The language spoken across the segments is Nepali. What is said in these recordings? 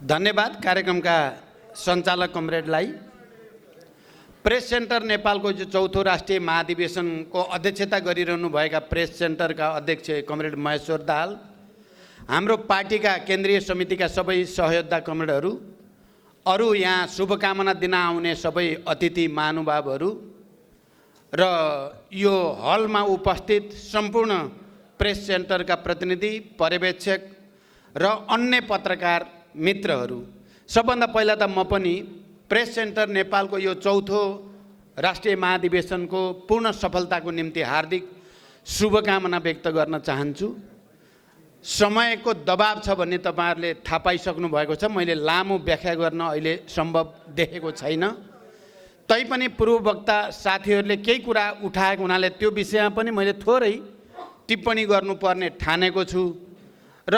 धन्यवाद कार्यक्रमका सञ्चालक कमरेडलाई। प्रेस सेन्टर नेपालको जो चौथो राष्ट्रिय महाधिवेशनको अध्यक्षता गरिरहनु भएका प्रेस सेन्टरका अध्यक्ष कमरेड महेश्वर दाहाल, हाम्रो पार्टीका केन्द्रीय समितिका सबै सहयोद्धा कमरेडहरू, अरू यहाँ शुभकामना दिन आउने सबै अतिथि महानुभावहरू र यो हलमा उपस्थित सम्पूर्ण प्रेस सेन्टरका प्रतिनिधि, पर्यवेक्षक र अन्य पत्रकार मित्रहरू, सबभन्दा पहिला त म पनि प्रेस सेन्टर नेपालको यो चौथो राष्ट्रिय महाधिवेशनको पूर्ण सफलताको निम्ति हार्दिक शुभकामना व्यक्त गर्न चाहन्छु। समयको दबाव छ भन्ने तपाईहरुले थाहा पाइसक्नु भएको छ। मैले लामो व्याख्या गर्न अहिले सम्भव देखेको छैन। तैपनि पूर्ववक्ता साथीहरूले केही कुरा उठाएको हुनाले त्यो विषयमा पनि मैले थोरै टिप्पणी गर्नुपर्ने ठानेको छु र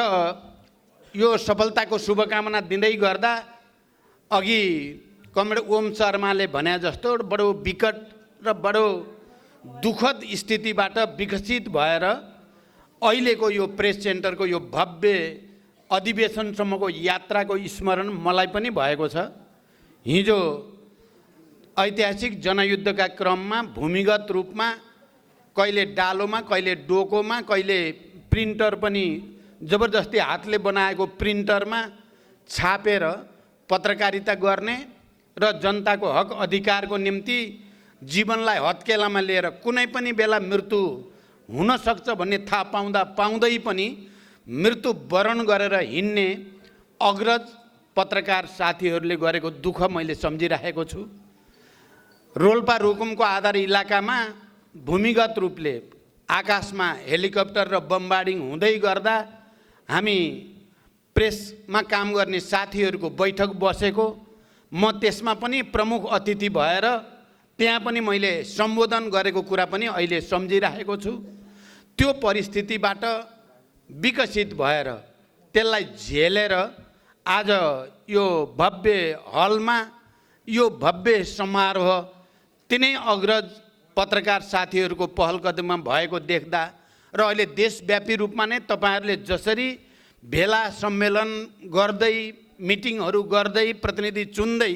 यो सफलताको शुभकामना दिँदै गर्दा अघि कमरेड ओम शर्माले भने जस्तो बडो विकट र बडो दुःखद स्थितिबाट विकसित भएर अहिलेको यो प्रेस सेन्टरको यो भव्य अधिवेशनसम्मको यात्राको स्मरण मलाई पनि भएको छ। हिजो ऐतिहासिक जनयुद्धका क्रममा भूमिगत रूपमा कहिले डालोमा, कहिले डोकोमा, कहिले प्रिन्टर पनि जबरजस्ती हातले बनाएको प्रिन्टरमा छापेर पत्रकारिता गर्ने र जनताको हक अधिकारको निम्ति जीवनलाई हत्केलामा लिएर कुनै पनि बेला मृत्यु हुन सक्छ भन्ने थाहा पाउँदै पनि मृत्यु वरण गरेर हिँड्ने अग्रज पत्रकार साथीहरूले गरेको दुःख मैले सम्झिरहेको छु। रोल्पा रुकुमको आधार इलाकामा भूमिगत रूपले आकाशमा हेलिकप्टर र बम्बार्डिङ हुँदै गर्दा हामी प्रेसमा काम गर्ने साथीहरूको बैठक बसेको, म त्यसमा पनि प्रमुख अतिथि भएर त्यहाँ पनि मैले सम्बोधन गरेको कुरा पनि अहिले सम्झिरहेको छु। त्यो परिस्थितिबाट विकसित भएर त्यसलाई झेलेर आज यो भव्य हलमा यो भव्य समारोह तिनै अग्रज पत्रकार साथीहरूको पहल कदममा भएको देख्दा र अहिले देशव्यापी रूपमा नै तपाईहरुले जसरी भेला सम्मेलन गर्दै मिटिङहरू गर्दै प्रतिनिधि चुन्दै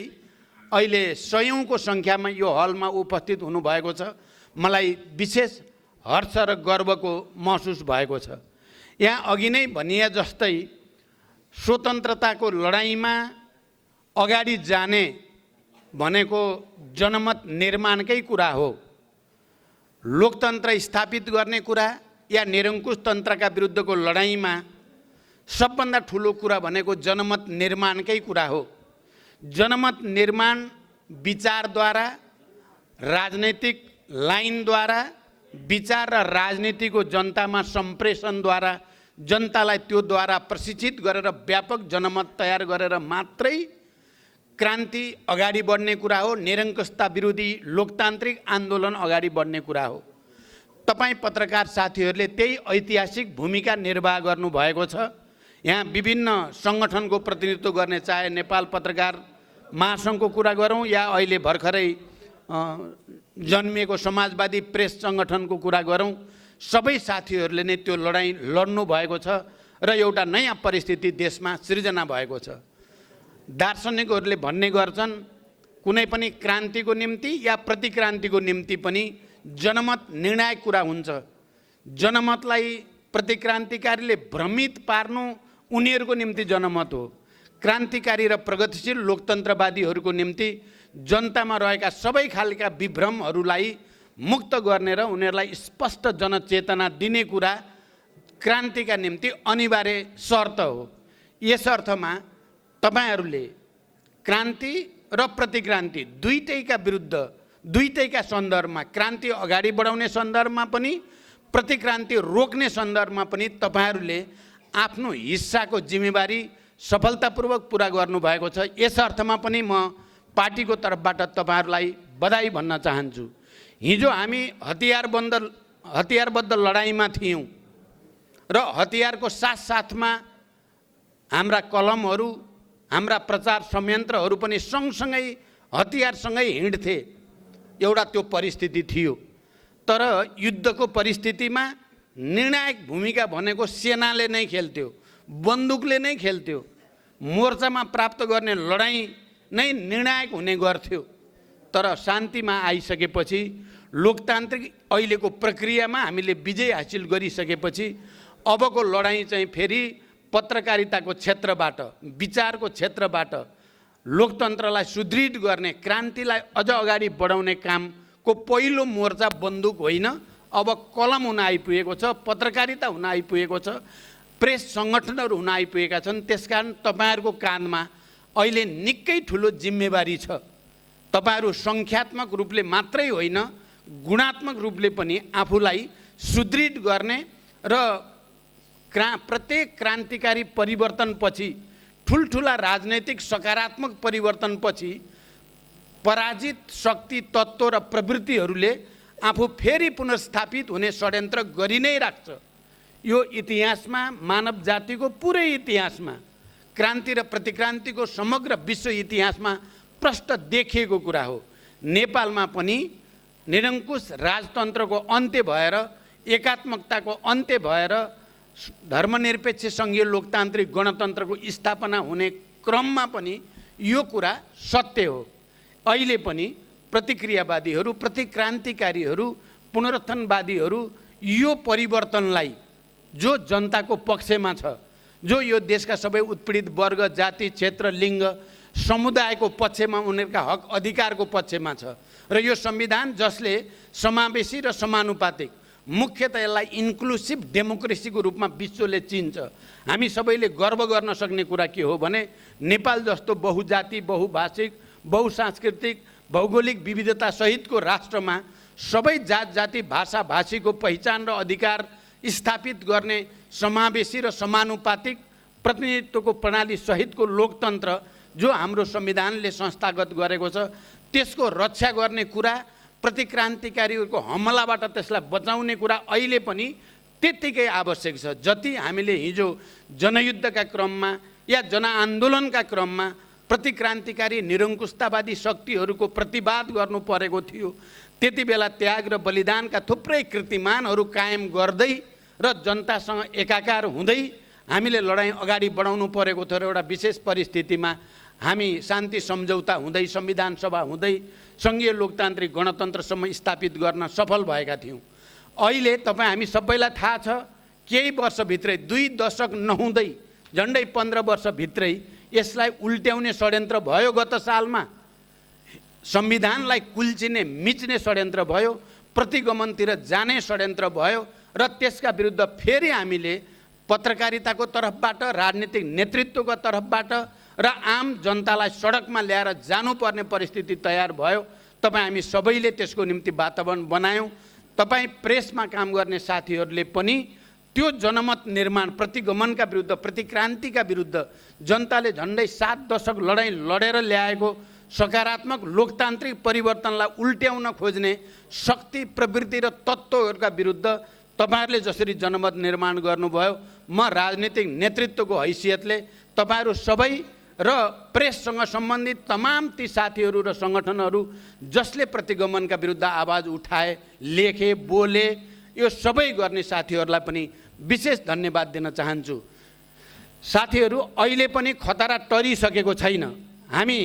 अहिले सयौंको संख्यामा यो हलमा उपस्थित हुनुभएको छ, मलाई विशेष हर्ष र गर्वको महसुस भएको छ। यहाँ अघि नै भनिए जस्तै स्वतन्त्रताको लडाईँमा अगाडि जाने भनेको जनमत निर्माणकै कुरा हो। लोकतन्त्र स्थापित गर्ने कुरा या निरङ्कुश तन्त्रका विरुद्धको लडाईँमा सबभन्दा ठुलो कुरा भनेको जनमत निर्माणकै कुरा हो। जनमत निर्माण विचारद्वारा, राजनैतिक लाइनद्वारा, विचार र राजनीतिको जनतामा सम्प्रेषणद्वारा, जनतालाई त्योद्वारा प्रशिक्षित गरेर व्यापक जनमत तयार गरेर मात्रै क्रान्ति अगाडि बढ्ने कुरा हो। निरङ्कुशता विरोधी लोकतान्त्रिक आन्दोलन अगाडि बढ्ने कुरा हो। तपाई पत्रकार साथीहरूले त्यही ऐतिहासिक भूमिका निर्वाह गर्नुभएको छ। यहाँ विभिन्न सङ्गठनको प्रतिनिधित्व गर्ने, चाहे नेपाल पत्रकार महासङ्घको कुरा गरौँ या अहिले भर्खरै जन्मिएको समाजवादी प्रेस सङ्गठनको कुरा गरौँ, सबै साथीहरूले नै त्यो लडाईँ लड्नु भएको छ र एउटा नयाँ परिस्थिति देशमा सृजना भएको छ। दार्शनिकहरूले भन्ने गर्छन् कुनै पनि क्रान्तिको निम्ति या प्रतिक्रान्तिको निम्ति पनि जनमत निर्णायक कुरा हुन्छ। जनमतलाई प्रतिक्रान्तिकारीले भ्रमित पार्नु उनीहरूको निम्ति जनमत हो। क्रान्तिकारी र प्रगतिशील लोकतन्त्रवादीहरूको निम्ति जनतामा रहेका सबै खालका विभ्रमहरूलाई मुक्त गर्ने र उनीहरूलाई स्पष्ट जनचेतना दिने कुरा क्रान्तिका निम्ति अनिवार्य शर्त हो। यस अर्थमा तपाईहरुले क्रान्ति र प्रतिक्रान्ति दुईटैका विरुद्ध, दुईटैका सन्दर्भमा, क्रान्ति अगाडि बढाउने सन्दर्भमा पनि प्रतिक्रान्ति रोक्ने सन्दर्भमा पनि तपाईहरुले आफ्नो हिस्साको जिम्मेवारी सफलतापूर्वक पूरा गर्नुभएको छ। यस अर्थमा पनि म पार्टीको तर्फबाट तपाईहरुलाई बधाई भन्न चाहन्छु। हिजो हामी हतियारबद्ध लडाईँमा थियौँ र हतियारको साथसाथमा हाम्रा कलमहरू, हाम्रा प्रचार संयन्त्रहरू पनि सँगसँगै हतियारसँगै हिँड्थे। एउटा त्यो परिस्थिति थियो। तर युद्धको परिस्थितिमा निर्णायक भूमिका भनेको सेनाले नै खेल्थ्यो, बन्दुकले नै खेल्थ्यो। मोर्चामा प्राप्त गर्ने लडाइँ नै निर्णायक हुने गर्थ्यो। तर शान्तिमा आइसकेपछि लोकतान्त्रिक अहिलेको प्रक्रियामा हामीले विजय हासिल गरिसकेपछि अबको लडाइँ चाहिँ फेरि पत्रकारिताको क्षेत्रबाट, विचारको क्षेत्रबाट लोकतन्त्रलाई सुदृढ गर्ने, क्रान्तिलाई अझ अगाडि बढाउने कामको पहिलो मोर्चा बन्दुक होइन, अब कलम हुन आइपुगेको छ, पत्रकारिता हुन आइपुगेको छ, प्रेस सङ्गठनहरू हुन आइपुगेका छन्। त्यसकारण तपाईँहरूको काँधमा अहिले निकै ठुलो जिम्मेवारी छ। तपाईँहरू सङ्ख्यात्मक रूपले मात्रै होइन, गुणात्मक रूपले पनि आफूलाई सुदृढ गर्ने र प्रत्येक क्रान्तिकारी परिवर्तनपछि, ठुल्ठुला राजनैतिक सकारात्मक परिवर्तनपछि पराजित शक्ति, तत्त्व र प्रवृत्तिहरूले आफू फेरि पुनर्स्थापित हुने षड्यन्त्र गरि नै राख्छ। यो इतिहासमा, मानव जातिको पुरै इतिहासमा, क्रान्ति र प्रतिक्रान्तिको समग्र विश्व इतिहासमा प्रष्ट देखिएको कुरा हो। नेपालमा पनि निरङ्कुश राजतन्त्रको अन्त्य भएर, एकात्मकताको अन्त्य भएर धर्मनिरपेक्ष सङ्घीय लोकतान्त्रिक गणतन्त्रको स्थापना हुने क्रममा पनि यो कुरा सत्य हो। अहिले पनि प्रतिक्रियावादीहरू, प्रतिक्रान्तिकारीहरू, पुनरुत्थानवादीहरू यो परिवर्तनलाई, जो जनताको पक्षमा छ, जो यो देशका सबै उत्पीडित वर्ग, जाति, क्षेत्र, लिङ्ग, समुदायको पक्षमा, उनीहरूका हक अधिकारको पक्षमा छ र यो संविधान जसले समावेशी र समानुपातिक, मुख्यतः यसलाई इन्क्लुसिभ डेमोक्रेसीको रूपमा विश्वले चिन्छ। हामी सबैले गर्व गर्न सक्ने कुरा के हो भने नेपाल जस्तो बहुजाति, बहुभाषिक, बहुसांस्कृतिक, भौगोलिक विविधता सहितको राष्ट्रमा सबै जात जाति, भाषा भाषीको पहिचान र अधिकार स्थापित गर्ने समावेशी र समानुपातिक प्रतिनिधित्वको प्रणाली सहितको लोकतन्त्र जो हाम्रो संविधानले संस्थागत गरेको छ, त्यसको रक्षा गर्ने कुरा, प्रतिक्रान्तिकारीहरूको हमलाबाट त्यसलाई बचाउने कुरा अहिले पनि त्यत्तिकै आवश्यक छ। जति हामीले हिजो जनयुद्धका क्रममा या जनआन्दोलनका क्रममा प्रतिक्रान्तिकारी निरङ्कुशतावादी शक्तिहरूको प्रतिवाद गर्नु परेको थियो, त्यति बेला त्याग र बलिदानका थुप्रै कृतिमानहरू कायम गर्दै र जनतासँग एकाकार हुँदै हामीले लडाइँ अगाडि बढाउनु परेको थियो। र एउटा विशेष परिस्थितिमा हामी शान्ति सम्झौता हुँदै, संविधान सभा हुँदै सङ्घीय लोकतान्त्रिक गणतन्त्रसम्म स्थापित गर्न सफल भएका थियौँ। अहिले हामी सबैलाई थाहा छ, केही वर्षभित्रै, 2 दशक नहुँदै झन्डै 15 वर्षभित्रै यसलाई उल्ट्याउने षड्यन्त्र भयो। गत सालमा संविधानलाई कुल्चिने, मिच्ने षड्यन्त्र भयो, प्रतिगमनतिर जाने षड्यन्त्र भयो र त्यसका विरुद्ध फेरि हामीले पत्रकारिताको तर्फबाट, राजनीतिक नेतृत्वको तर्फबाट र आम जनतालाई सडकमा ल्याएर जानुपर्ने परिस्थिति तयार भयो। हामी सबैले त्यसको निम्ति वातावरण बनायौँ। प्रेसमा काम गर्ने साथीहरूले पनि त्यो जनमत निर्माण, प्रतिगमनका विरुद्ध, प्रतिक्रान्तिका विरुद्ध जनताले झन्डै 7 दशक लडाइँ लडेर ल्याएको सकारात्मक लोकतान्त्रिक परिवर्तनलाई उल्ट्याउन खोज्ने शक्ति, प्रवृत्ति र तत्त्वहरूका विरुद्ध तपाईँहरूले जसरी जनमत निर्माण गर्नुभयो, म राजनीतिक नेतृत्वको हैसियतले तपाईँहरू सबै र प्रेससँग सम्बन्धित तमाम ती साथीहरू र सङ्गठनहरू जसले प्रतिगमनका विरुद्ध आवाज उठाए, लेखे, बोले, यो सबै गर्ने साथीहरूलाई पनि विशेष धन्यवाद दिन चाहन्छु। साथीहरू, अहिले पनि खतरा टरिसकेको छैन। हामी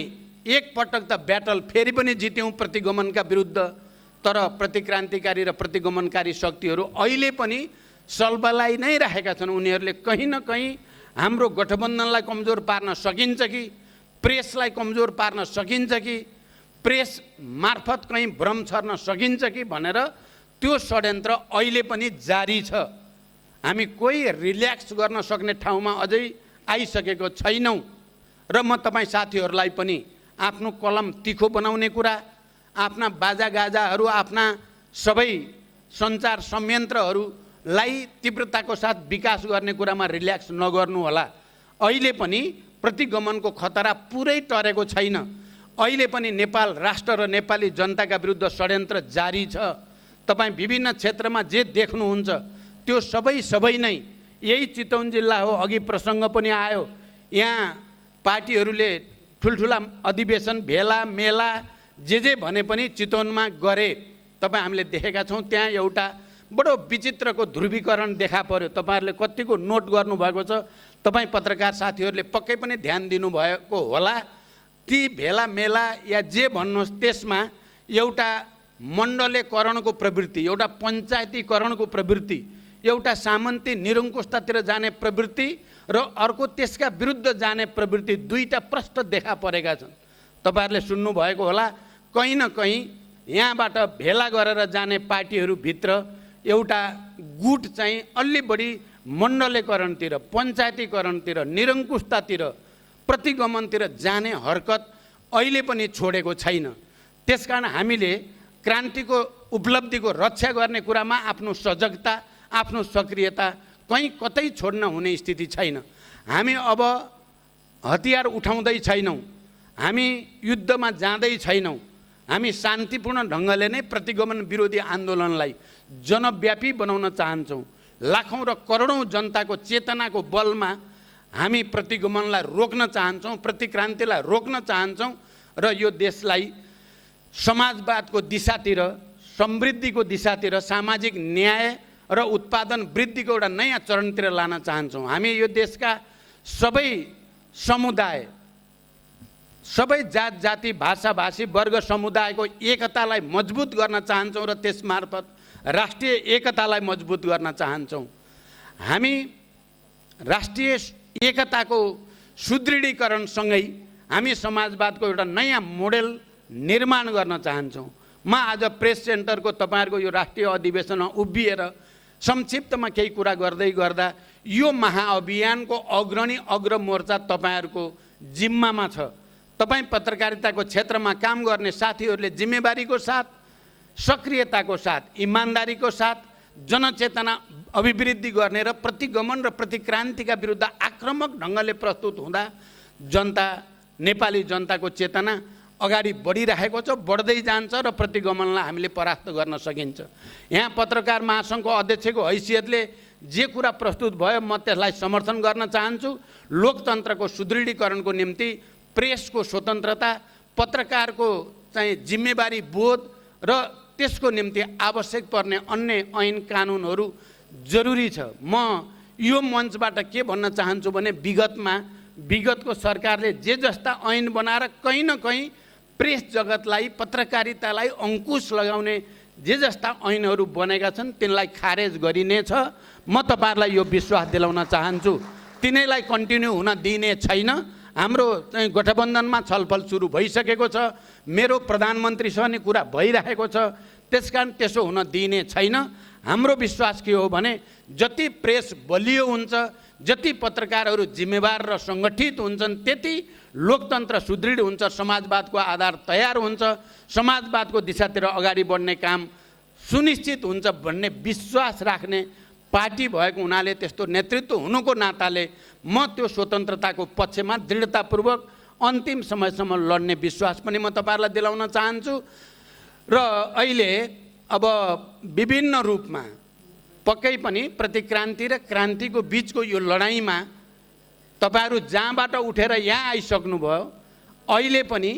एकपटक त ब्याटल फेरि पनि जित्यौँ प्रतिगमनका विरुद्ध, तर प्रतिक्रान्तिकारी र प्रतिगमनकारी शक्तिहरू अहिले पनि सल्बलाई नै राखेका छन्। उनीहरूले कहीँ न कहीँ हाम्रो गठबन्धनलाई कमजोर पार्न सकिन्छ कि, प्रेसलाई कमजोर पार्न सकिन्छ कि, प्रेस मार्फत कहीँ भ्रम छर्न सकिन्छ कि भनेर त्यो षड्यन्त्र अहिले पनि जारी छ। हामी कोही रिल्याक्स गर्न सक्ने ठाउँमा अझै आइसकेको छैनौँ र म तपाईँ साथीहरूलाई पनि आफ्नो कलम तिखो बनाउने कुरा, आफ्ना बाजागाजाहरू, आफ्ना सबै सञ्चार संयन्त्रहरूलाई तीव्रताको साथ विकास गर्ने कुरामा रिल्याक्स नगर्नु होला। अहिले पनि प्रतिगमनको खतरा पुरै टरेको छैन। अहिले पनि नेपाल राष्ट्र र नेपाली जनताका विरुद्ध षड्यन्त्र जारी छ। तपाईँ विभिन्न क्षेत्रमा जे देख्नुहुन्छ त्यो सबै नै यही चितवन जिल्ला हो। अघि प्रसङ्ग पनि आयो, यहाँ पार्टीहरूले ठुल्ठुला अधिवेशन, भेला, मेला जे भने पनि चितवनमा गरे। हामीले देखेका छौँ। त्यहाँ एउटा बडो विचित्रको ध्रुवीकरण देखा पर्यो। तपाईहरुले कतिको नोट गर्नुभएको छ, तपाई पत्रकार साथीहरूले पक्कै पनि ध्यान दिनुभएको होला। ती भेला मेला या जे भन्नुहोस् त्यसमा एउटा मण्डलीकरणको प्रवृत्ति, एउटा पञ्चायतीकरणको प्रवृत्ति, एउटा सामन्ती निरङ्कुशतातिर जाने प्रवृत्ति र अर्को त्यसका विरुद्ध जाने प्रवृत्ति, दुईटा प्रष्ट देखा परेका छन्। तपाईहरुले सुन्नुभएको होला, कहीँ न कहीँ यहाँबाट भेला गरेर जाने पार्टीहरूभित्र एउटा गुट चाहिँ अलि बढी मण्डलीकरणतिर, पञ्चायतीकरणतिर, निरङ्कुशतातिर, प्रतिगमनतिर जाने हरकत अहिले पनि छोडेको छैन। त्यसकारण हामीले क्रान्तिको उपलब्धिको रक्षा गर्ने कुरामा आफ्नो सजगता, आफ्नो सक्रियता कहीँ कतै छोड्न हुने स्थिति छैन। हामी अब हतियार उठाउँदै छैनौँ, हामी युद्धमा जाँदै छैनौँ। हामी शान्तिपूर्ण ढङ्गले नै प्रतिगमन विरोधी आन्दोलनलाई जनव्यापी बनाउन चाहन्छौँ। लाखौँ र करोडौँ जनताको चेतनाको बलमा हामी प्रतिगमनलाई रोक्न चाहन्छौँ, प्रतिक्रान्तिलाई रोक्न चाहन्छौँ र यो देशलाई समाजवादको दिशातिर, समृद्धिको दिशातिर, सामाजिक न्याय र उत्पादन वृद्धिको एउटा नयाँ चरणतिर लान चाहन्छौँ। हामी यो देशका सबै समुदाय, सबै जात जाति, भाषा भाषी, वर्ग समुदायको एकतालाई मजबुत गर्न चाहन्छौँ र त्यसमार्फत राष्ट्रिय एकतालाई मजबुत गर्न चाहन्छौँ। हामी राष्ट्रिय एकताको सुदृढीकरणसँगै हामी समाजवादको एउटा नयाँ मोडेल निर्माण गर्न चाहन्छौँ। म आज प्रेस सेन्टरको तपाईहरुको यो राष्ट्रिय अधिवेशनमा उभिएर संक्षिप्तमा केही कुरा गर्दै गर्दा यो महाअभियानको अग्रणी अग्रमोर्चा तपाईहरुको जिम्मामा छ। तपाई पत्रकारिताको क्षेत्रमा काम गर्ने साथीहरूले जिम्मेवारीको साथ, सक्रियताको साथ, इमानदारीको साथ जनचेतना अभिवृद्धि गर्ने र प्रतिगमन र प्रतिक्रान्तिका विरुद्ध आक्रामक ढङ्गले प्रस्तुत हुँदा जनता, नेपाली जनताको चेतना अगाडि बढिरहेको छ, बढ्दै जान्छ र प्रतिगमनलाई हामीले परास्त गर्न सकिन्छ। यहाँ पत्रकार महासङ्घको अध्यक्षको हैसियतले जे कुरा प्रस्तुत भयो म त्यसलाई समर्थन गर्न चाहन्छु। लोकतन्त्रको सुदृढीकरणको निम्ति प्रेसको स्वतन्त्रता, पत्रकारको चाहिँ जिम्मेवारी बोध र त्यसको निम्ति आवश्यक पर्ने अन्य ऐन कानुनहरू जरुरी छ। म यो मञ्चबाट के भन्न चाहन्छु भने विगतको सरकारले जे जस्ता ऐन बनाएर कहीँ न कहीँ प्रेस जगतलाई, पत्रकारितालाई अंकुश लगाउने जे जस्ता ऐनहरू बनेका छन् तिनलाई खारेज गरिनेछ। म तपाईहरुलाई यो विश्वास दिलाउन चाहन्छु, तिनैलाई कन्टिन्यू हुन दिने छैन। हाम्रो चाहिँ गठबन्धनमा छलफल सुरु भइसकेको छ, मेरो प्रधानमन्त्रीसँग नि कुरा भइरहेको छ, त्यसकारण त्यसो हुन दिने छैन। हाम्रो विश्वास के हो भने जति प्रेस बलियो हुन्छ, जति पत्रकारहरू जिम्मेवार र सङ्गठित हुन्छन्, त्यति लोकतन्त्र सुदृढ हुन्छ, समाजवादको आधार तयार हुन्छ, समाजवादको दिशातिर अगाडि बढ्ने काम सुनिश्चित हुन्छ भन्ने विश्वास राख्ने पार्टी भएको हुनाले, त्यस्तो नेतृत्व हुनुको नाताले म त्यो स्वतन्त्रताको पक्षमा दृढतापूर्वक अन्तिम समयसम्म लड्ने विश्वास पनि म तपाईहरुलाई दिलाउन चाहन्छु। र अहिले अब विभिन्न रूपमा पक्कै पनि प्रतिक्रान्ति र क्रान्तिको बीचको यो लडाईँमा तपाईहरु जहाँबाट उठेर यहाँ आइसक्नुभयो। अहिले पनि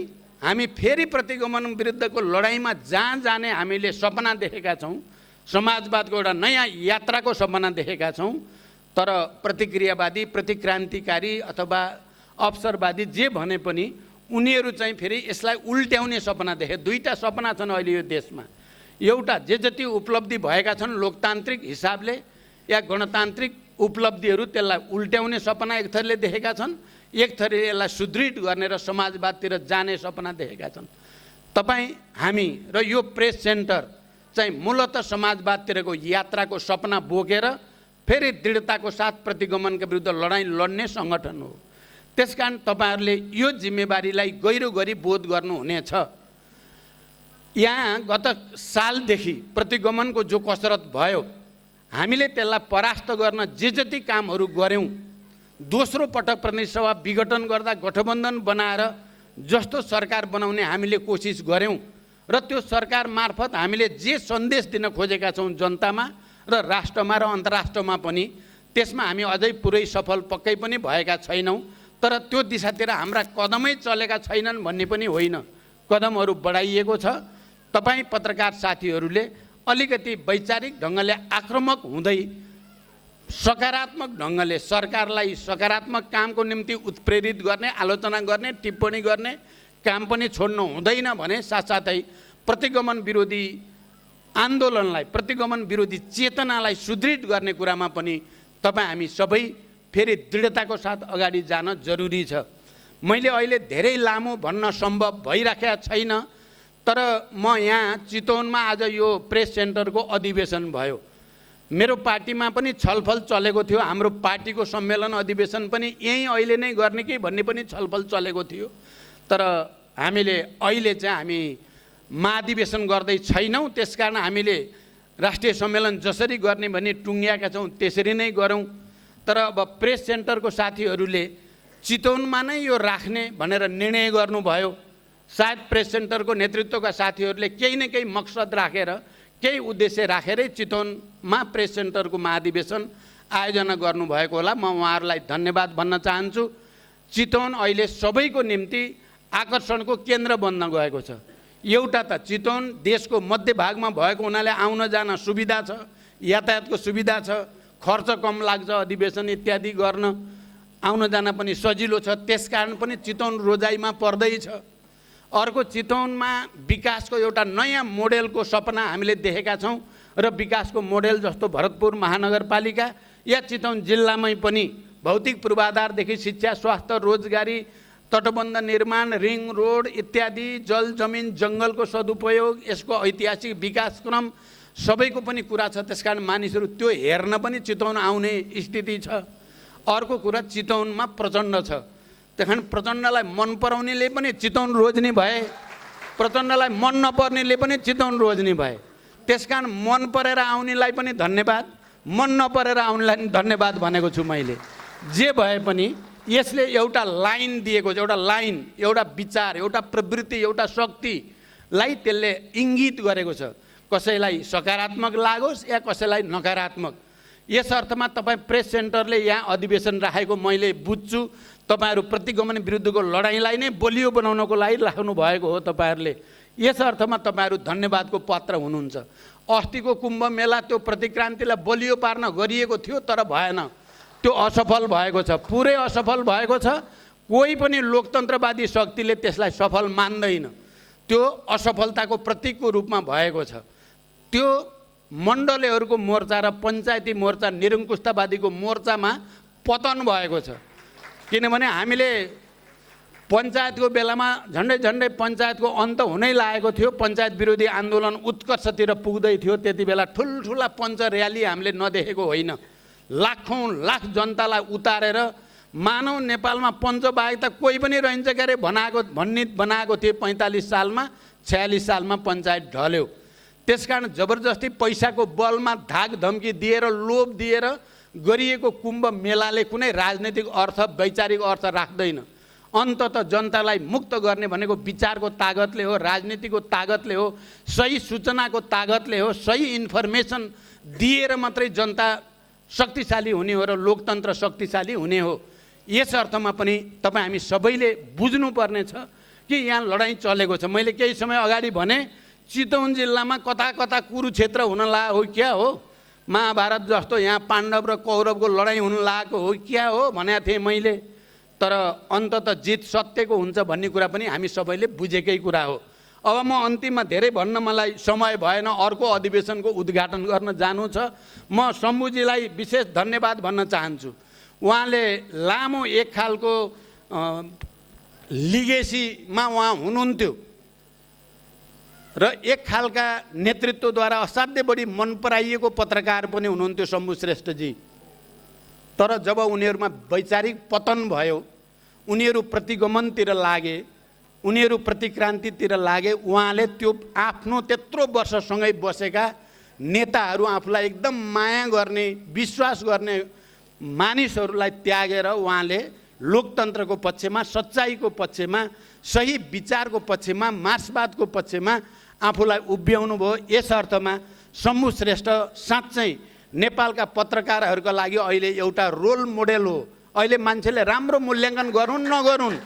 हामी फेरि प्रतिगमन विरुद्धको लडाईँमा जहाँ जाने हामीले सपना देखेका छौँ, समाजवादको एउटा नयाँ यात्राको सपना देखेका छौँ। तर प्रतिक्रियावादी, प्रतिक्रान्तिकारी अथवा अवसरवादी जे भने पनि उनीहरू चाहिँ फेरि यसलाई उल्ट्याउने सपना देखे। दुईटा सपना छन् अहिले यो देशमा। एउटा जे जति उपलब्धि भएका छन् लोकतान्त्रिक हिसाबले या गणतान्त्रिक उपलब्धिहरू, त्यसलाई उल्ट्याउने सपना एक थरीले देखेका छन्, एक थरीले यसलाई सुदृढ गर्ने र समाजवादतिर जाने सपना देखेका छन्। तपाईँ, हामी र यो प्रेस सेन्टर चाहिँ मूलतः समाजवादतिरको यात्राको सपना बोकेर फेरि दृढताको साथ प्रतिगमनका विरुद्ध लडाईँ लड्ने सङ्गठन हो। त्यसकारण तपाईहरुले यो जिम्मेवारीलाई गहिरो गरी बोध गर्नुहुनेछ। यहाँ गत सालदेखि प्रतिगमनको जो कसरत भयो, हामीले त्यसलाई परास्त गर्न जे जति कामहरू गर्यौं, दोस्रो पटक प्रतिनिधि सभा विघटन गर्दा गठबन्धन बनाएर जस्तो सरकार बनाउने हामीले कोसिस गर्यौं र त्यो सरकार मार्फत हामीले जे सन्देश दिन खोजेका छौं जनतामा र राष्ट्रमा र अन्तर्राष्ट्रमा पनि, त्यसमा हामी अझै पुरै सफल पक्कै पनि भएका छैनौं। तर त्यो दिशातिर हाम्रा कदमै चलेका छैनन् भन्ने पनि होइन, कदमहरू बढाइएको छ। तपाई पत्रकार साथीहरूले अलिकति वैचारिक ढङ्गले आक्रामक हुँदै सकारात्मक ढङ्गले सरकारलाई सकारात्मक कामको निम्ति उत्प्रेरित गर्ने, आलोचना गर्ने, टिप्पणी गर्ने काम पनि छोड्नु हुँदैन भने साथसाथै प्रतिगमन विरोधी आन्दोलनलाई, प्रतिगमन विरोधी चेतनालाई सुदृढ गर्ने कुरामा पनि तपाईँ हामी सबै फेरि दृढताको साथ अगाडि जान जरुरी छ। मैले अहिले धेरै लामो भन्न सम्भव भइराखेको छैन, तर म यहाँ चितवनमा आज यो प्रेस सेन्टरको अधिवेशन भयो। मेरो पार्टीमा पनि छलफल चलेको थियो, हाम्रो पार्टीको सम्मेलन अधिवेशन पनि यहीँ अहिले नै गर्ने कि भन्ने पनि छलफल चलेको थियो। तर हामीले अहिले चाहिँ हामी महाधिवेशन गर्दै छैनौँ, त्यसकारण हामीले राष्ट्रिय सम्मेलन जसरी गर्ने भनी टुङ्ग्याएका छौँ त्यसरी नै गरौँ। तर अब प्रेस सेन्टरको साथीहरूले चितवनमा नै यो राख्ने भनेर निर्णय गर्नुभयो। सायद प्रेस सेन्टरको नेतृत्वका साथीहरूले केही न केही मकसद राखेर, केही उद्देश्य राखेरै चितवनमा प्रेस सेन्टरको महाधिवेशन आयोजना गर्नुभएको होला। म उहाँहरूलाई धन्यवाद भन्न चाहन्छु। चितवन अहिले सबैको निम्ति आकर्षणको केन्द्र बन्न गएको छ। एउटा त चितवन देशको मध्यभागमा भएको हुनाले आउन जान सुविधा छ, यातायातको सुविधा छ, खर्च कम लाग्छ, अधिवेशन इत्यादि गर्न आउन जान पनि सजिलो छ, त्यसकारण पनि चितवन रोजाइमा पर्दैछ। अर्को चितवनमा विकासको एउटा नयाँ मोडेलको सपना हामीले देखेका छौँ र विकासको मोडेल जस्तो भरतपुर महानगरपालिका या चितवन जिल्लामै पनि भौतिक पूर्वाधारदेखि शिक्षा, स्वास्थ्य, रोजगारी, तटबन्ध निर्माण, रिङ रोड इत्यादि, जल जमिन जङ्गलको सदुपयोग, यसको ऐतिहासिक विकासक्रम सबैको पनि कुरा छ। त्यसकारण मानिसहरू त्यो हेर्न पनि चितवन आउने स्थिति छ। अर्को कुरा चितवनमा प्रचण्ड छ, त्यहाँदेखि प्रचण्डलाई मन पराउनेले पनि चितवन रोज्ने भए, प्रचण्डलाई मन नपर्नेले पनि चितवन रोज्ने भए। त्यसकारण मन परेर आउनेलाई पनि धन्यवाद, मन नपरेर आउनेलाई पनि धन्यवाद भनेको छु मैले। जे भए पनि यसले एउटा लाइन दिएको छ, एउटा लाइन, एउटा विचार, एउटा प्रवृत्ति, एउटा शक्तिलाई त्यसले इङ्गित गरेको छ। कसैलाई सकारात्मक लागोस् या कसैलाई नकारात्मक। यस अर्थमा तपाईँ प्रेस सेन्टरले यहाँ अधिवेशन राखेको मैले बुझ्छु। तपाईँहरू प्रतिगमन विरुद्धको लडाइँलाई नै बलियो बनाउनको लागि राख्नु भएको हो तपाईँहरूले। यस अर्थमा तपाईँहरू धन्यवादको पात्र हुनुहुन्छ। अस्तिको कुम्भ मेला त्यो प्रतिक्रान्तिलाई बलियो पार्न गरिएको थियो, तर भएन, त्यो असफल भएको छ, पुरै असफल भएको छ। कोही पनि लोकतन्त्रवादी शक्तिले त्यसलाई सफल मान्दैन। त्यो असफलताको प्रतीकको रूपमा भएको छ। त्यो मण्डलीहरूको मोर्चा र पञ्चायती मोर्चा, निरङ्कुशतावादीको मोर्चामा पतन भएको छ। किनभने हामीले पञ्चायतको बेलामा झन्डै पञ्चायतको अन्त हुनै लागेको थियो, पञ्चायत विरोधी आन्दोलन उत्कर्षतिर पुग्दै थियो। त्यति बेला ठुल्ठुला पञ्च र्याली हामीले नदेखेको होइन। लाखौँ लाख जनतालाई उतारेर मानव नेपालमा पञ्च बाहेक त कोही पनि रहन्छ के अरे भन्ने बनाएको थिए 45 सालमा। 46 सालमा पञ्चायत ढल्यो। त्यसकारण जबरजस्ती पैसाको बलमा धाक धम्की दिएर, लोभ दिएर गरिएको कुम्भ मेलाले कुनै राजनैतिक अर्थ, वैचारिक अर्थ राख्दैन। अन्ततः जनतालाई मुक्त गर्ने भनेको विचारको तागतले हो, राजनीतिको तागतले हो, सही सूचनाको तागतले हो, सही इन्फर्मेसन दिएर मात्रै जनता शक्तिशाली हुने हो र लोकतन्त्र शक्तिशाली हुने हो। यस अर्थमा पनि तपाईँ हामी सबैले बुझ्नुपर्ने छ कि यहाँ लडाइँ चलेको छ। मैले केही समय अगाडि भने चितवन जिल्लामा कता कता कुरुक्षेत्र हुन लागेको हो, क्या हो, महाभारत जस्तो यहाँ पाण्डव र कौरवको लडाइँ हुन लागेको हो, क्या हो भनेको थिएँ मैले। तर अन्ततः जित सत्यको हुन्छ भन्ने कुरा पनि हामी सबैले बुझेकै कुरा हो। अब म अन्तिममा धेरै भन्न मलाई समय भएन, अर्को अधिवेशनको उद्घाटन गर्न जानु छ। म शम्भुजीलाई विशेष धन्यवाद भन्न चाहन्छु। उहाँले लामो एक खालको लिगेसीमा उहाँ हुनुहुन्थ्यो र एक खालका नेतृत्वद्वारा असाध्यै बढी मन पराइएको पत्रकार पनि हुनुहुन्थ्यो शम्भु श्रेष्ठजी। तर जब उनीहरूमा वैचारिक पतन भयो, उनीहरू प्रतिगमनतिर लागे, उनीहरू प्रतिक्रान्तितिर लागे, उहाँले त्यो आफ्नो त्यत्रो वर्षसँगै बसेका नेताहरू, आफूलाई एकदम माया गर्ने, विश्वास गर्ने मानिसहरूलाई त्यागेर उहाँले लोकतन्त्रको पक्षमा, सच्चाइको पक्षमा, सही विचारको पक्षमा, मार्क्सवादको पक्षमा आफूलाई उभ्याउनु भयो। यस अर्थमा शम्भु श्रेष्ठ साँच्चै नेपालका पत्रकारहरूका लागि अहिले एउटा रोल मोडेल हो। अहिले मान्छेले राम्रो मूल्याङ्कन गरून् नगरून्,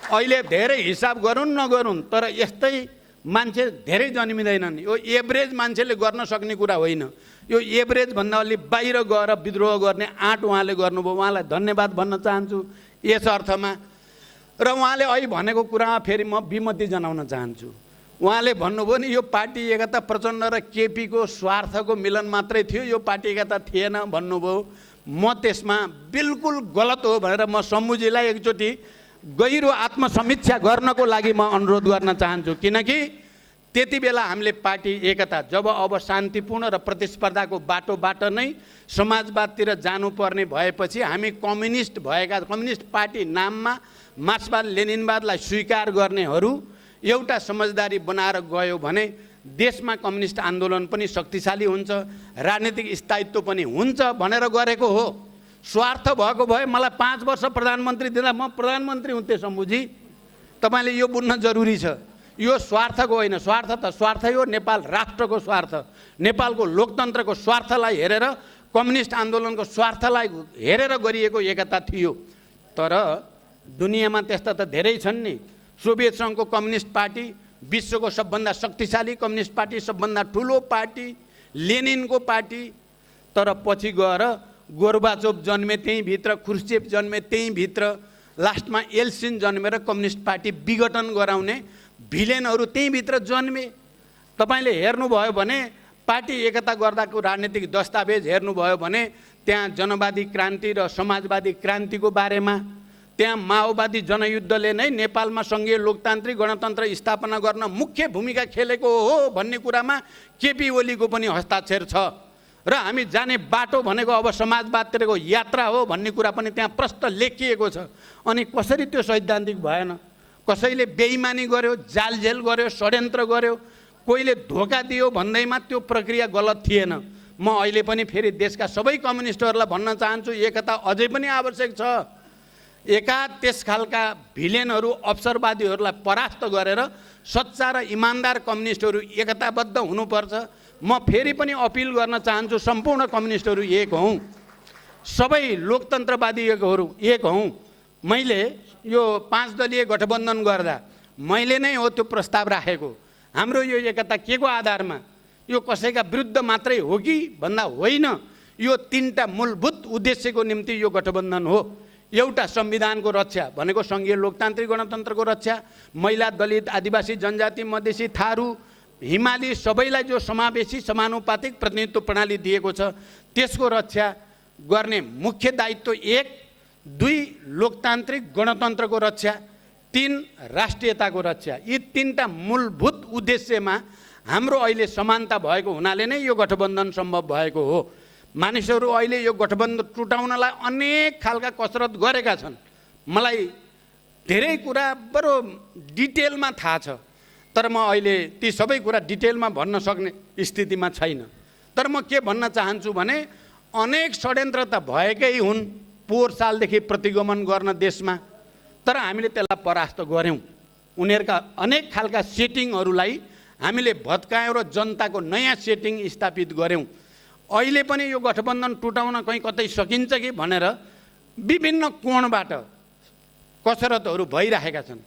अहिले धेरै हिसाब गरून् नगरून्, तर यस्तै मान्छे धेरै जन्मिँदैनन्। यो एभरेज मान्छेले गर्न सक्ने कुरा होइन। यो एभरेजभन्दा अलि बाहिर गएर विद्रोह गर्ने आँट उहाँले गर्नुभयो। उहाँलाई धन्यवाद भन्न चाहन्छु यस अर्थमा। र उहाँले अहिले भनेको कुरामा फेरि म विमति जनाउन चाहन्छु। उहाँले भन्नुभयो नि यो पार्टी एकता प्रचण्ड र केपीको स्वार्थको मिलन मात्रै थियो, यो पार्टी एकता थिएन भन्नुभयो। म त्यसमा बिल्कुल गलत हो भनेर म शम्भुजीलाई एकचोटि गहिरो आत्मसमीक्षा गर्नको लागि म अनुरोध गर्न चाहन्छु। किनकि त्यति बेला हामीले पार्टी एकता जब अब शान्तिपूर्ण र प्रतिस्पर्धाको बाटोबाट नै समाजवादतिर जानुपर्ने भएपछि हामी कम्युनिस्ट भएका, कम्युनिस्ट पार्टी नाममा मार्क्सवाद लेनिनवादलाई स्वीकार गर्नेहरू एउटा समझदारी बनाएर गयो भने देशमा कम्युनिस्ट आन्दोलन पनि शक्तिशाली हुन्छ, राजनीतिक स्थायित्व पनि हुन्छ भनेर गरेको हो। स्वार्थ भएको भए मलाई 5 वर्ष प्रधानमन्त्री दिँदा म प्रधानमन्त्री हुन्थेँ शम्भुजी। तपाईँले यो बुझ्न जरुरी छ। यो स्वार्थको होइन, स्वार्थ त स्वार्थै हो, नेपाल राष्ट्रको स्वार्थ, नेपालको लोकतन्त्रको स्वार्थलाई हेरेर, कम्युनिस्ट आन्दोलनको स्वार्थलाई हेरेर गरिएको एकता थियो। तर दुनियाँमा त्यस्ता त धेरै छन् नि। सोभियत सङ्घको कम्युनिस्ट पार्टी विश्वको सबभन्दा शक्तिशाली कम्युनिस्ट पार्टी, सबभन्दा ठुलो पार्टी, लेनिनको पार्टी। तर पछि गएर गोर्बाचोभ जन्मे त्यहीँभित्र, खुर्सेभ जन्मे त्यहीँभित्र, लास्टमा एल्सिन जन्मेर कम्युनिस्ट पार्टी विघटन गराउने भिलेनहरू त्यहीँभित्र जन्मे। तपाईँले हेर्नुभयो भने पार्टी एकता गर्दाको राजनीतिक दस्तावेज हेर्नुभयो भने त्यहाँ जनवादी क्रान्ति र समाजवादी क्रान्तिको बारेमा, त्यहाँ माओवादी जनयुद्धले नै नेपालमा सङ्घीय लोकतान्त्रिक गणतन्त्र स्थापना गर्न मुख्य भूमिका खेलेको हो भन्ने कुरामा केपी ओलीको पनि हस्ताक्षर छ। र हामी जाने बाटो भनेको अब समाजवादतिरको यात्रा हो भन्ने कुरा पनि त्यहाँ प्रष्ट लेखिएको छ। अनि कसरी त्यो सैद्धान्तिक भएन? कसैले बेइमानी गर्यो, जालझेल गर्यो, षड्यन्त्र गर्यो, कोहीले धोका दियो भन्दैमा त्यो प्रक्रिया गलत थिएन। म अहिले पनि फेरि देशका सबै कम्युनिस्टहरूलाई भन्न चाहन्छु एकता अझै पनि आवश्यक छ। त्यस खालका भिलेनहरू, अवसरवादीहरूलाई परास्त गरेर सच्चा र इमान्दार कम्युनिस्टहरू एकताबद्ध हुनुपर्छ। म फेरि पनि अपिल गर्न चाहन्छु सम्पूर्ण कम्युनिस्टहरू एक हौँ, सबै लोकतन्त्रवादीहरू एक हौँ। मैले यो 5 दलीय गठबन्धन गर्दा मैले नै हो त्यो प्रस्ताव राखेको। हाम्रो यो एकता के को आधारमा? यो कसैका विरुद्ध मात्रै हो कि भन्दा होइन, यो 3टा मूलभूत उद्देश्यको निम्ति यो गठबन्धन हो। एउटा संविधानको रक्षा भनेको सङ्घीय लोकतान्त्रिक गणतन्त्रको रक्षा, महिला, दलित, आदिवासी, जनजाति, मधेसी, थारू, हिमाली सबैलाई जो समावेशी समानुपातिक प्रतिनिधित्व प्रणाली दिएको छ त्यसको रक्षा गर्ने मुख्य दायित्व 1, 2 लोकतान्त्रिक गणतन्त्रको रक्षा, 3 राष्ट्रियताको रक्षा। यी 3टा मूलभूत उद्देश्यमा हाम्रो अहिले समानता भएको हुनाले नै यो गठबन्धन सम्भव भएको हो। मानिसहरू अहिले यो गठबन्धन टुटाउनलाई अनेक खालका कसरत गरेका छन्। मलाई धेरै कुरा बडो डिटेलमा थाहा छ, तर म अहिले ती सबै कुरा डिटेलमा भन्न सक्ने स्थितिमा छैन। तर म के भन्न चाहन्छु भने अनेक षड्यन्त्र त भएकै हुन् पोहोर सालदेखि प्रतिगमन गर्न देशमा, तर हामीले त्यसलाई परास्त गऱ्यौँ। उनीहरूका अनेक खालका सेटिङहरूलाई हामीले भत्कायौँ र जनताको नयाँ सेटिङ स्थापित गऱ्यौँ। अहिले पनि यो गठबन्धन टुटाउन कहीँ कतै सकिन्छ कि भनेर विभिन्न कोणबाट कसरतहरू भइरहेका छन्।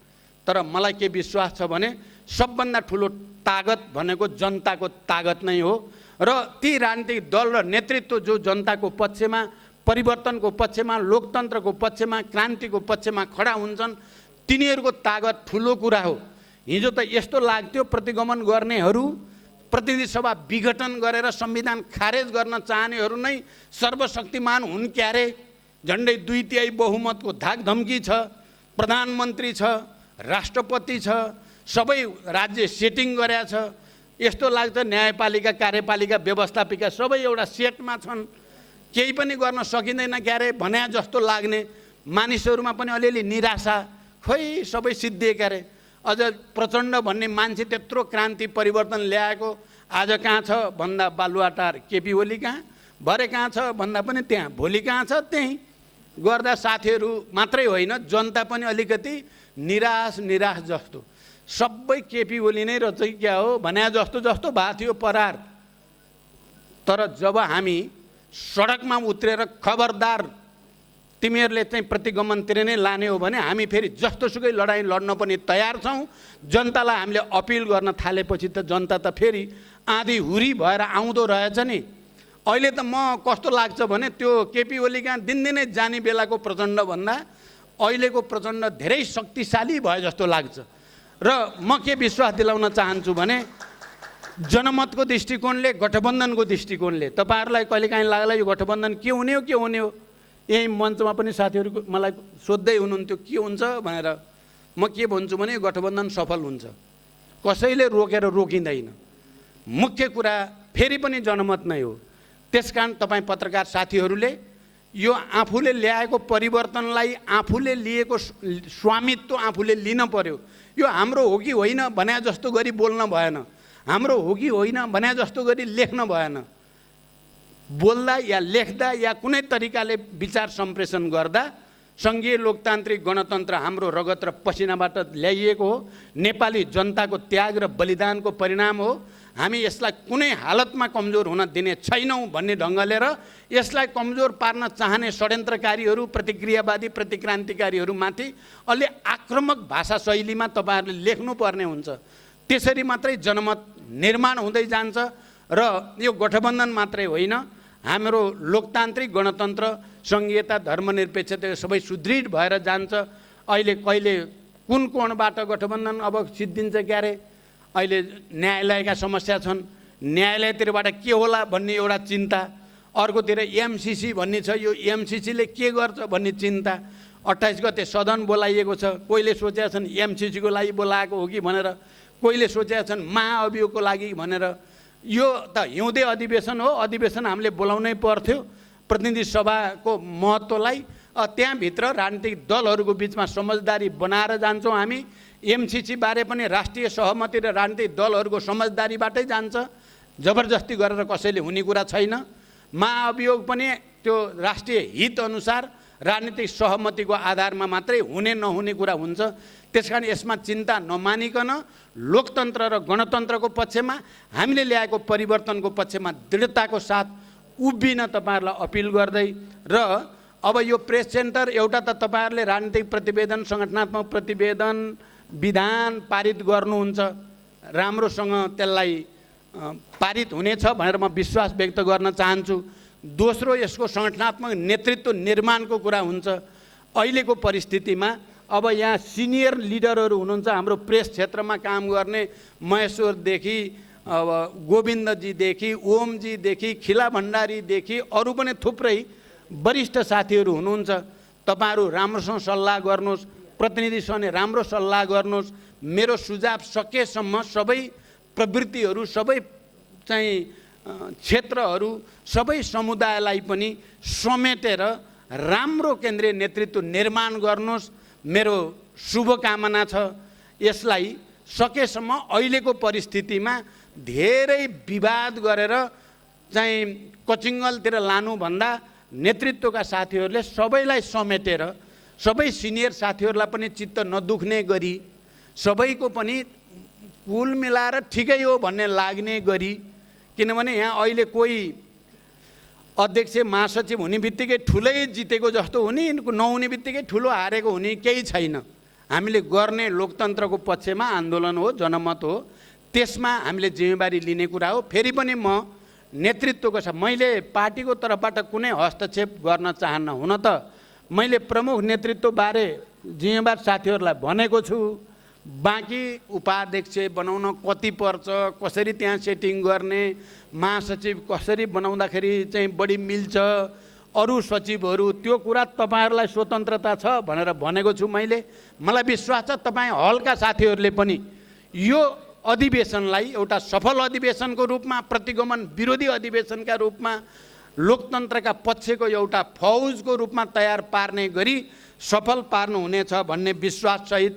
तर मलाई के विश्वास छ भने सबभन्दा ठुलो तागत भनेको जनताको तागत नै हो। र ती राजनीतिक दल र नेतृत्व जो जनताको पक्षमा, परिवर्तनको पक्षमा, लोकतन्त्रको पक्षमा, क्रान्तिको पक्षमा खडा हुन्छन्, तिनीहरूको तागत ठुलो कुरा हो। हिजो त यस्तो लाग्थ्यो प्रतिगमन गर्नेहरू, प्रतिनिधि सभा विघटन गरेर संविधान खारेज गर्न चाहनेहरू नै सर्वशक्तिमान हुन् क्यारे। झन्डै 2/3 बहुमतको धाकधम्की छ, प्रधानमन्त्री छ, राष्ट्रपति छ, सबै राज्य सेटिङ गरेका छ। यस्तो लाग्छ न्यायपालिका, कार्यपालिका, व्यवस्थापिका सबै एउटा सेटमा छन्, केही पनि गर्न सकिँदैन क्यारे भन्या जस्तो लाग्ने। मानिसहरूमा पनि अलिअलि निराशा, खोइ सबै सिद्धिए क्यारे। अझ प्रचण्ड भन्ने मान्छे त्यत्रो क्रान्ति परिवर्तन ल्याएको आज कहाँ छ भन्दा बालुवाटार केपी ओली कहाँ, भरे कहाँ छ भन्दा पनि त्यहाँ, भोलि कहाँ छ त्यहीँ गर्दा साथीहरू मात्रै होइन जनता पनि अलिकति निराश जस्तो। सबै केपी ओली नै रचै क्या हो भन्या जस्तो भएको थियो परार। तर जब हामी सडकमा उत्रेर खबरदार तिमीहरूले चाहिँ प्रतिगमनतिर नै लाने हो भने हामी फेरि जस्तोसुकै लडाइँ लड्न पनि तयार छौँ। जनतालाई हामीले अपिल गर्न थालेपछि त जनता त फेरि आँधी हुरी भएर आउँदो रहेछ नि। अहिले त म कस्तो लाग्छ भने त्यो केपी ओली कहाँ दिनदिनै जाने बेलाको प्रचण्डभन्दा अहिलेको प्रचण्ड धेरै शक्तिशाली भए जस्तो लाग्छ। र म के विश्वास दिलाउन चाहन्छु भने जनमतको दृष्टिकोणले, गठबन्धनको दृष्टिकोणले तपाईँहरूलाई कहिलेकाहीँ लाग्ला यो गठबन्धन के हुने हो, के हुने हो। यही मञ्चमा पनि साथीहरू मलाई सोध्दै हुनुहुन्थ्यो के हुन्छ भनेर। म के भन्छु भने यो गठबन्धन सफल हुन्छ, कसैले रोकेर रोकिँदैन। मुख्य कुरा फेरि पनि जनमत नै हो। त्यसकारण तपाईँ पत्रकार साथीहरूले यो आफूले ल्याएको परिवर्तनलाई, आफूले लिएको स्वामित्व आफूले लिन पर्यो। यो हाम्रो हो कि होइन भने जस्तो गरी बोल्न भएन, हाम्रो हो कि होइन भने जस्तो गरी लेख्न भएन। बोल्दा या लेख्दा या कुनै तरिकाले विचार सम्प्रेषण गर्दा सङ्घीय लोकतान्त्रिक गणतन्त्र हाम्रो रगत र पसिनाबाट ल्याइएको हो, नेपाली जनताको त्याग र बलिदानको परिणाम हो। हामी यसलाई कुनै हालतमा कमजोर हुन दिने छैनौँ भन्ने ढङ्गले र यसलाई कमजोर पार्न चाहने षड्यन्त्रकारीहरू, प्रतिक्रियावादी, प्रतिक्रान्तिकारीहरूमाथि अलि आक्रामक भाषा शैलीमा तपाईँहरूले लेख्नुपर्ने हुन्छ। त्यसरी मात्रै जनमत निर्माण हुँदै जान्छ। र यो गठबन्धन मात्रै होइन, हाम्रो लोकतान्त्रिक गणतन्त्र, सङ्घीयता, धर्मनिरपेक्षता सबै सुदृढ भएर जान्छ। अहिले कहिले कुन कोणबाट गठबन्धन अब सिद्धिन्छ क्यारे। अहिले न्यायालयका समस्या छन्, न्यायालयतिरबाट के होला भन्ने एउटा चिन्ता, अर्कोतिर एमसिसी भन्ने छ, यो एमसिसीले के गर्छ भन्ने चिन्ता। 28 गते सदन बोलाइएको छ, कोहीले सोचेका छन् एमसिसीको लागि बोलाएको हो कि भनेर, कोहीले सोचेका छन् महाअभियोगको लागि भनेर। यो त हिउँदे अधिवेशन हो, अधिवेशन हामीले बोलाउनै पर्थ्यो। प्रतिनिधि सभाको महत्त्वलाई त्यहाँभित्र राजनीतिक दलहरूको बिचमा समझदारी बनाएर जान्छौँ हामी। एमसिसी बारे पनि राष्ट्रिय सहमति र राजनीतिक दलहरूको समझदारीबाटै जान्छ, जबरजस्ती गरेर कसैले हुने कुरा छैन। महाअभियोग पनि त्यो राष्ट्रिय हित अनुसार राजनीतिक सहमतिको आधारमा मात्रै हुने नहुने कुरा हुन्छ। त्यसकारण यसमा चिन्ता नमानिकन लोकतन्त्र र गणतन्त्रको पक्षमा, हामीले ल्याएको परिवर्तनको पक्षमा दृढताको साथ उभिन तपाईँहरूलाई अपिल गर्दै। र अब यो प्रेस सेन्टर एउटा त तपाईँहरूले राजनीतिक प्रतिवेदन, सङ्गठनात्मक प्रतिवेदन, विधान पारित गर्नुहुन्छ, राम्रोसँग त्यसलाई पारित हुनेछ भनेर म विश्वास व्यक्त गर्न चाहन्छु। दोस्रो, यसको सङ्गठनात्मक नेतृत्व निर्माणको कुरा हुन्छ। अहिलेको परिस्थितिमा अब यहाँ सिनियर लिडरहरू हुनुहुन्छ हाम्रो प्रेस क्षेत्रमा काम गर्ने, महेश्वरदेखि अब गोविन्दजीदेखि, ओमजीदेखि, खिला भण्डारीदेखि अरू पनि थुप्रै वरिष्ठ साथीहरू हुनुहुन्छ। तपाईँहरू राम्रोसँग सल्लाह गर्नुहोस्, प्रतिनिधिसँग राम्रो सल्लाह गर्नुहोस्। मेरो सुझाव सकेसम्म सबै प्रवृत्तिहरू, सबै चाहिँ क्षेत्रहरू, सबै समुदायलाई पनि समेटेर राम्रो केन्द्रीय नेतृत्व निर्माण गर्नुहोस्, मेरो शुभकामना छ। यसलाई सकेसम्म अहिलेको परिस्थितिमा धेरै विवाद गरेर चाहिँ कचिङ्गलतिर लानुभन्दा नेतृत्वका साथीहरूले सबैलाई समेटेर, सबै सिनियर साथीहरूलाई पनि चित्त नदुख्ने गरी, सबैको पनि कुल मिलाएर ठिकै हो भन्ने लाग्ने गरी, किनभने यहाँ अहिले कोही अध्यक्ष महासचिव हुने बित्तिकै ठुलै जितेको जस्तो हुने, नहुने बित्तिकै ठुलो हारेको हुने केही छैन। हामीले गर्ने लोकतन्त्रको पक्षमा आन्दोलन हो, जनमत हो, त्यसमा हामीले जिम्मेवारी लिने कुरा हो। फेरि पनि म नेतृत्वको साथ, मैले पार्टीको तर्फबाट कुनै हस्तक्षेप गर्न चाहन्न। हुन त मैले प्रमुख नेतृत्वबारे जिम्मेवार साथीहरूलाई भनेको छु। बाँकी उपाध्यक्ष बनाउन कति पर्छ, कसरी त्यहाँ सेटिङ गर्ने, महासचिव कसरी बनाउँदाखेरि चाहिँ बढी मिल्छ, अरू सचिवहरू, त्यो कुरा तपाईँहरूलाई स्वतन्त्रता छ भनेर भनेको छु मैले। मलाई विश्वास छ तपाईँ हलका साथीहरूले पनि यो अधिवेशनलाई एउटा सफल अधिवेशनको रूपमा, प्रतिगमन विरोधी अधिवेशनका रूपमा, लोकतन्त्रका पक्षको एउटा फौजको रूपमा तयार पार्ने गरी सफल पार्नुहुनेछ भन्ने विश्वाससहित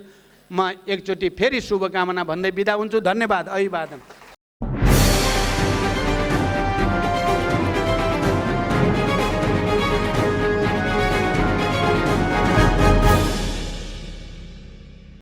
म एकचोटि फेरि शुभकामना भन्दै बिदा हुन्छु। धन्यवाद। अभिवादन।